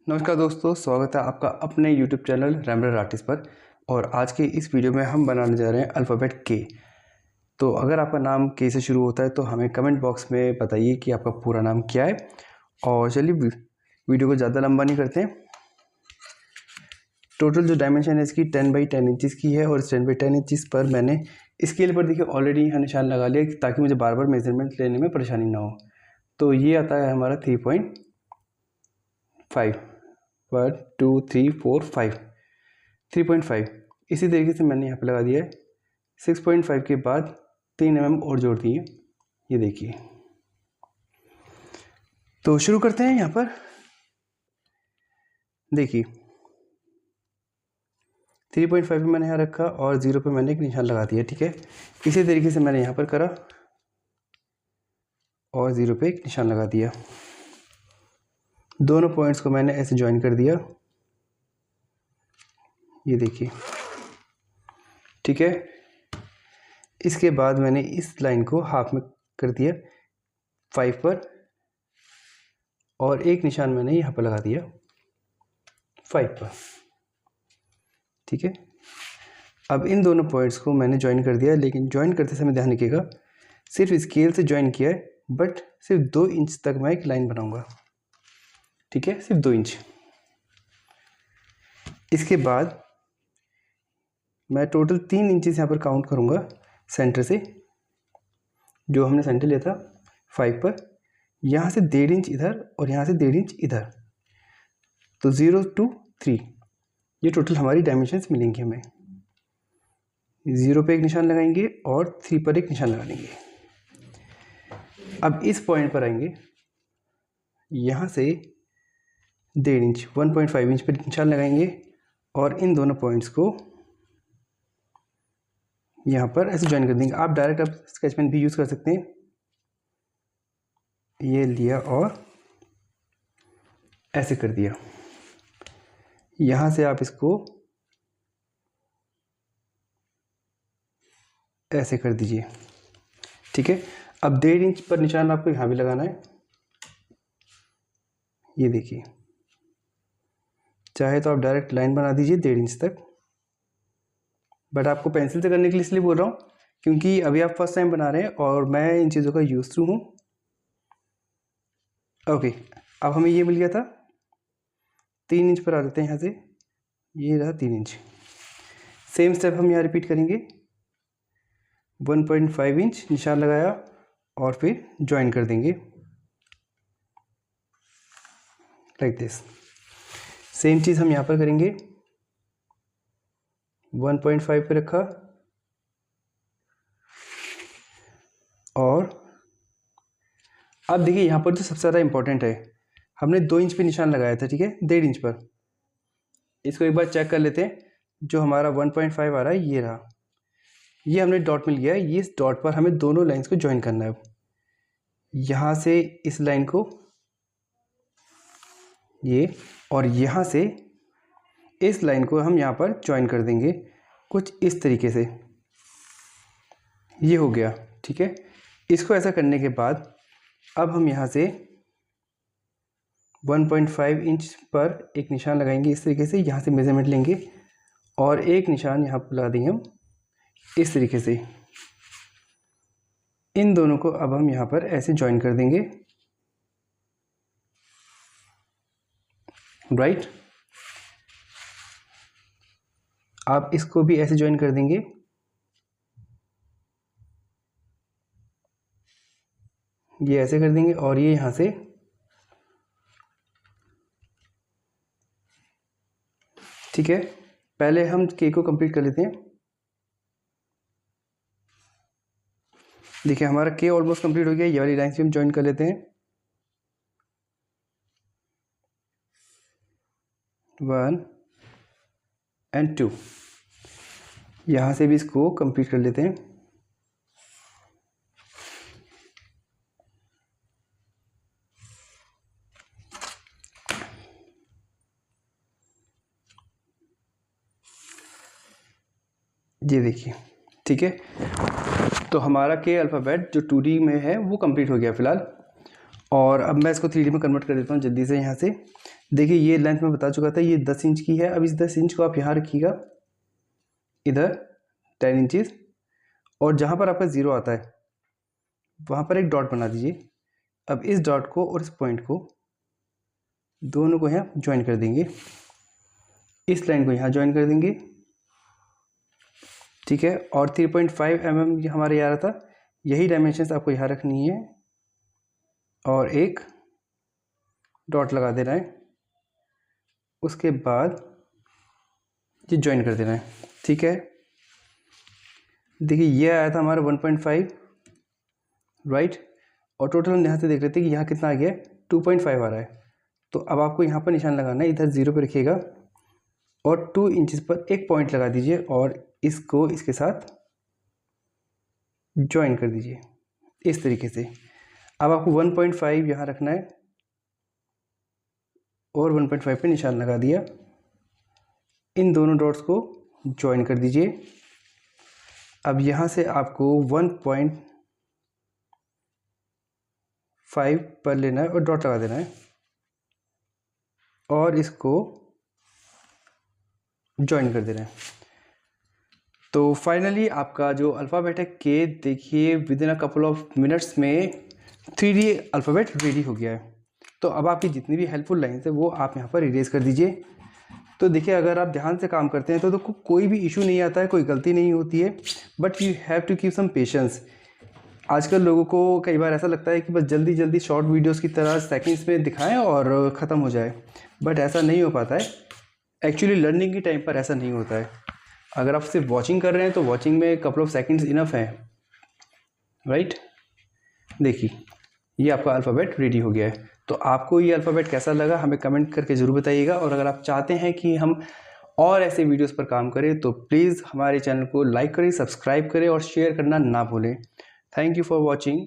नमस्कार दोस्तों, स्वागत है आपका अपने YouTube चैनल रैमलर आर्टिस्ट पर। और आज के इस वीडियो में हम बनाने जा रहे हैं अल्फ़ाबेट के। तो अगर आपका नाम के से शुरू होता है तो हमें कमेंट बॉक्स में बताइए कि आपका पूरा नाम क्या है। और चलिए वीडियो को ज़्यादा लंबा नहीं करते हैं। टोटल जो डायमेंशन है इसकी 10 बाई 10 इंचज़ की है और इस 10 बाई 10 इंचज़ पर मैंने स्केल पर देखिए ऑलरेडी यहाँ निशान लगा लिया ताकि मुझे बार बार मेजरमेंट लेने में परेशानी ना हो। तो ये आता है हमारा 3.5 1 2 3 4 5 3.5। इसी तरीके से मैंने यहाँ पे लगा दिया है। 6.5 के बाद 3 mm और जोड़ दिए, ये देखिए। तो शुरू करते हैं। यहाँ पर देखिए 3.5 पे मैंने यहाँ रखा और 0 पे मैंने एक निशान लगा दिया, ठीक है। इसी तरीके से मैंने यहाँ पर करा और 0 पे एक निशान लगा दिया। दोनों पॉइंट्स को मैंने ऐसे ज्वाइन कर दिया, ये देखिए, ठीक है। इसके बाद मैंने इस लाइन को हाफ में कर दिया 5 पर और एक निशान मैंने यहाँ पर लगा दिया 5 पर, ठीक है। अब इन दोनों पॉइंट्स को मैंने ज्वाइन कर दिया, लेकिन ज्वाइन करते समय ध्यान रखिएगा सिर्फ स्केल से ज्वाइन किया है, बट सिर्फ 2 इंच तक मैं एक लाइन बनाऊंगा, ठीक है, सिर्फ 2 इंच। इसके बाद मैं टोटल 3 इंचेस यहाँ पर काउंट करूँगा सेंटर से, जो हमने सेंटर लिया था 5 पर। यहाँ से 1.5 इंच इधर और यहाँ से 1.5 इंच इधर, तो 0 to 3 ये टोटल हमारी डायमेंशंस मिलेंगी हमें। 0 पे एक निशान लगाएंगे और 3 पर एक निशान लगा लेंगे। अब इस पॉइंट पर आएंगे, यहाँ से 1.5 इंच 1.5 इंच पर निशान लगाएंगे और इन दोनों पॉइंट्स को यहाँ पर ऐसे ज्वाइन कर देंगे। आप डायरेक्ट अब स्केच पेन भी यूज़ कर सकते हैं। ये लिया और ऐसे कर दिया। यहाँ से आप इसको ऐसे कर दीजिए, ठीक है। अब 1.5 इंच पर निशान आपको यहाँ भी लगाना है, ये देखिए। चाहे तो आप डायरेक्ट लाइन बना दीजिए 1.5 इंच तक, बट आपको पेंसिल से करने के लिए इसलिए बोल रहा हूँ क्योंकि अभी आप फर्स्ट टाइम बना रहे हैं और मैं इन चीज़ों का यूज़ थ्रू हूँ। ओके, अब हमें ये मिल गया था। 3 इंच पर आ जाते हैं यहाँ से, ये रहा 3 इंच। सेम स्टेप हम यहाँ रिपीट करेंगे। 1.5 इंच निशान लगाया और फिर ज्वाइन कर देंगे लाइक दिस। सेम चीज़ हम यहाँ पर करेंगे। 1.5 पे रखा और अब देखिए यहाँ पर जो सबसे ज़्यादा इम्पोर्टेंट है, हमने 2 इंच पे निशान लगाया था, ठीक है, 1.5 इंच पर। इसको एक बार चेक कर लेते हैं। जो हमारा 1.5 आ रहा है ये रहा, ये हमने डॉट मिल गया है। ये इस डॉट पर हमें दोनों लाइंस को ज्वाइन करना है। यहाँ से इस लाइन को ये और यहाँ से इस लाइन को हम यहाँ पर ज्वाइन कर देंगे कुछ इस तरीके से। ये हो गया, ठीक है। इसको ऐसा करने के बाद अब हम यहाँ से 1.5 इंच पर एक निशान लगाएंगे इस तरीके से। यहाँ से मेजरमेंट लेंगे और एक निशान यहाँ पर लगा देंगे हम इस तरीके से। इन दोनों को अब हम यहाँ पर ऐसे ज्वाइन कर देंगे, राइट। आप इसको भी ऐसे ज्वाइन कर देंगे। ये ऐसे कर देंगे और ये यहाँ से ठीक है। पहले हम के को कंप्लीट कर लेते हैं। देखिए हमारा के ऑलमोस्ट कंप्लीट हो गया। ये वाली लाइन से हम ज्वाइन कर लेते हैं। 1 and 2, यहाँ से भी इसको कंप्लीट कर लेते हैं। ये देखिए, ठीक है। तो हमारा के अल्फ़ाबेट जो 2D में है वो कंप्लीट हो गया फ़िलहाल। और अब मैं इसको 3D में कन्वर्ट कर देता हूँ जल्दी से। यहाँ से देखिए ये लेंथ में बता चुका था, ये 10 इंच की है। अब इस 10 इंच को आप यहाँ रखिएगा, इधर 10 इंचेस, और जहाँ पर आपका 0 आता है वहाँ पर एक डॉट बना दीजिए। अब इस डॉट को और इस पॉइंट को दोनों को यहाँ ज्वाइन कर देंगे, इस लाइन को यहाँ ज्वाइन कर देंगे, ठीक है। और 3.5 mm हमारे यहाँ था, यही डायमेंशंस आपको यहाँ रखनी है और एक डॉट लगा देना है। उसके बाद ये ज्वाइन कर देना है, ठीक है। देखिए ये आया था हमारा 1.5, राइट, और टोटल हम यहाँ से देख रहे थे कि यहाँ कितना आ गया, 2.5 आ रहा है। तो अब आपको यहाँ पर निशान लगाना है, इधर 0 पर रखिएगा और 2 इंचेस पर एक पॉइंट लगा दीजिए और इसको इसके साथ ज्वाइन कर दीजिए इस तरीके से। अब आपको 1.5 यहाँ रखना है और 1.5 पे निशान लगा दिया। इन दोनों डॉट्स को ज्वाइन कर दीजिए। अब यहाँ से आपको 1.5 पर लेना है और डॉट लगा देना है और इसको ज्वाइन कर देना है। तो फाइनली आपका जो अल्फ़ाबेट है के, देखिए with in a couple of minutes में 3D अल्फ़ाबेट रेडी हो गया है। तो अब आपकी जितनी भी हेल्पफुल लाइन्स है वो आप यहाँ पर इरेज कर दीजिए। तो देखिए अगर आप ध्यान से काम करते हैं तो कोई भी इशू नहीं आता है, कोई गलती नहीं होती है, but you have to keep some patience. आजकल लोगों को कई बार ऐसा लगता है कि बस जल्दी जल्दी शॉर्ट वीडियोस की तरह सेकंड्स में दिखाएं और ख़त्म हो जाए, बट ऐसा नहीं हो पाता है। एक्चुअली लर्निंग के टाइम पर ऐसा नहीं होता है। अगर आप सिर्फ वॉचिंग कर रहे हैं तो वॉचिंग में कपल ऑफ सेकंड्स इनफ है, राइट। देखिए ये आपका अल्फ़ाबेट रेडी हो गया है। तो आपको ये अल्फ़ाबेट कैसा लगा हमें कमेंट करके ज़रूर बताइएगा, और अगर आप चाहते हैं कि हम और ऐसे वीडियोस पर काम करें तो प्लीज़ हमारे चैनल को लाइक करें, सब्सक्राइब करें और शेयर करना ना भूलें। Thank you for watching.